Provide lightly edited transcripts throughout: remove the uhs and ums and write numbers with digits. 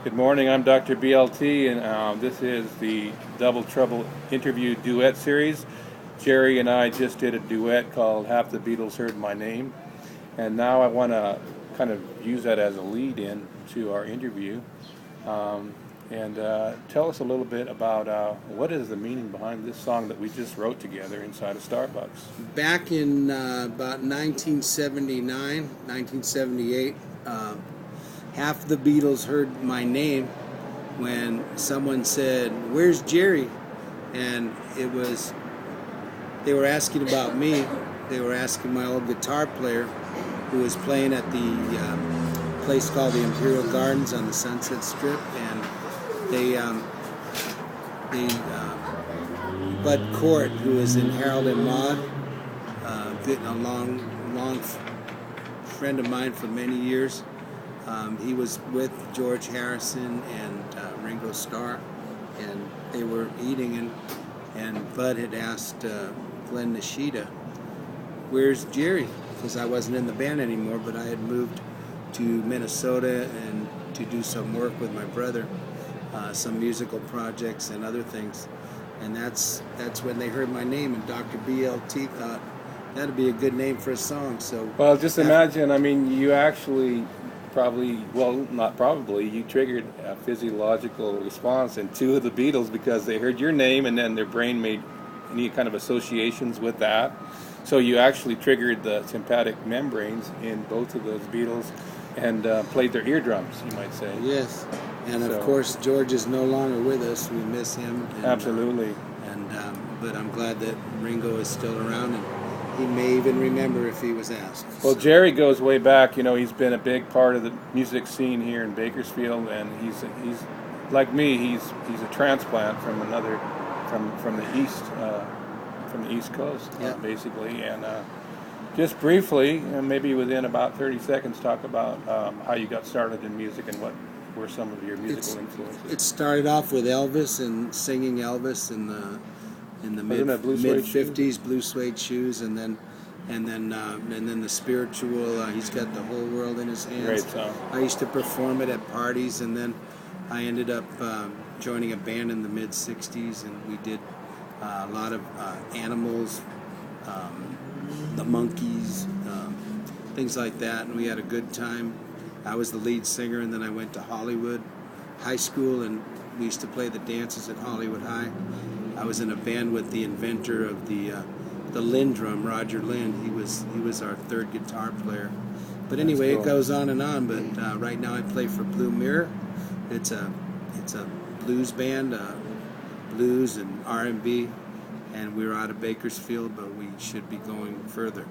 Good morning, I'm Dr. BLT, and this is the Double Trouble interview duet series. Jerry and I just did a duet called Half the Beatles Heard My Name, and now I want to kind of use that as a lead-in to our interview. Tell us a little bit about what is the meaning behind this song that we just wrote together inside a Starbucks. Back in about 1979, 1978, half the Beatles heard my name when someone said, "Where's Jerry?" And they were asking about me. They were asking my old guitar player who was playing at the place called the Imperial Gardens on the Sunset Strip, and Bud Cort, who was in Harold and Maude, a long friend of mine for many years. He was with George Harrison and Ringo Starr, and they were eating, and Bud had asked Glenn Nishida, "Where's Jerry?" Because I wasn't in the band anymore, but I had moved to Minnesota and to do some work with my brother, some musical projects and other things. And that's when they heard my name, and Dr. BLT thought that'd be a good name for a song. So, well, just imagine, I mean, you actually you triggered a physiological response in two of the Beatles because they heard your name and then their brain made any kind of associations with that. So you actually triggered the sympathetic membranes in both of those Beatles and played their eardrums, you might say. Yes, and of course George is no longer with us. We miss him. And, absolutely. But I'm glad that Ringo is still around, and he may even remember if he was asked. Well, Jerry goes way back. You know, he's been a big part of the music scene here in Bakersfield, and he's like me. He's a transplant from from the East Coast, basically. And just briefly, maybe within about 30 seconds, talk about how you got started in music and what were some of your musical influences. It started off with Elvis and singing Elvis in the mid 50s, Blue Suede Shoes, and then the spiritual. He's got the whole world in his hands. Great song. I used to perform it at parties, and then I ended up joining a band in the mid 60s, and we did a lot of Animals, the Monkees, things like that, and we had a good time. I was the lead singer, and then I went to Hollywood High School, and we used to play the dances at Hollywood High. I was in a band with the inventor of the Lindrum, Roger Lind. He was our third guitar player. But anyway, It goes on and on. But right now I play for Blue Mirror. It's a blues band, blues and R&B, and we're out of Bakersfield, but we should be going further.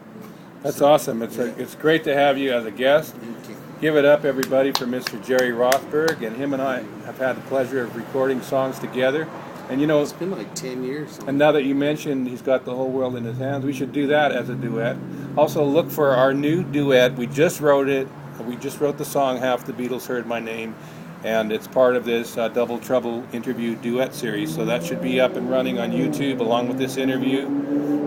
That's awesome. It's great to have you as a guest. Thank you. Give it up, everybody, for Mr. Jerry Rothberg, and him and I have had the pleasure of recording songs together. And you know, it's been like 10 years. And now that you mentioned he's got the whole world in his hands, we should do that as a duet. Also, look for our new duet. We just wrote it. We just wrote the song "Half the Beatles Heard My Name," and it's part of this Double Trouble interview duet series. So that should be up and running on YouTube along with this interview.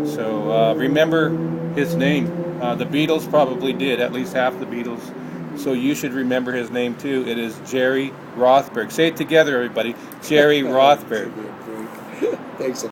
So remember his name. The Beatles probably did, at least half the Beatles. So you should remember his name too. It is Jerry Rothberg. Say it together, everybody. Jerry Rothberg. Thanks.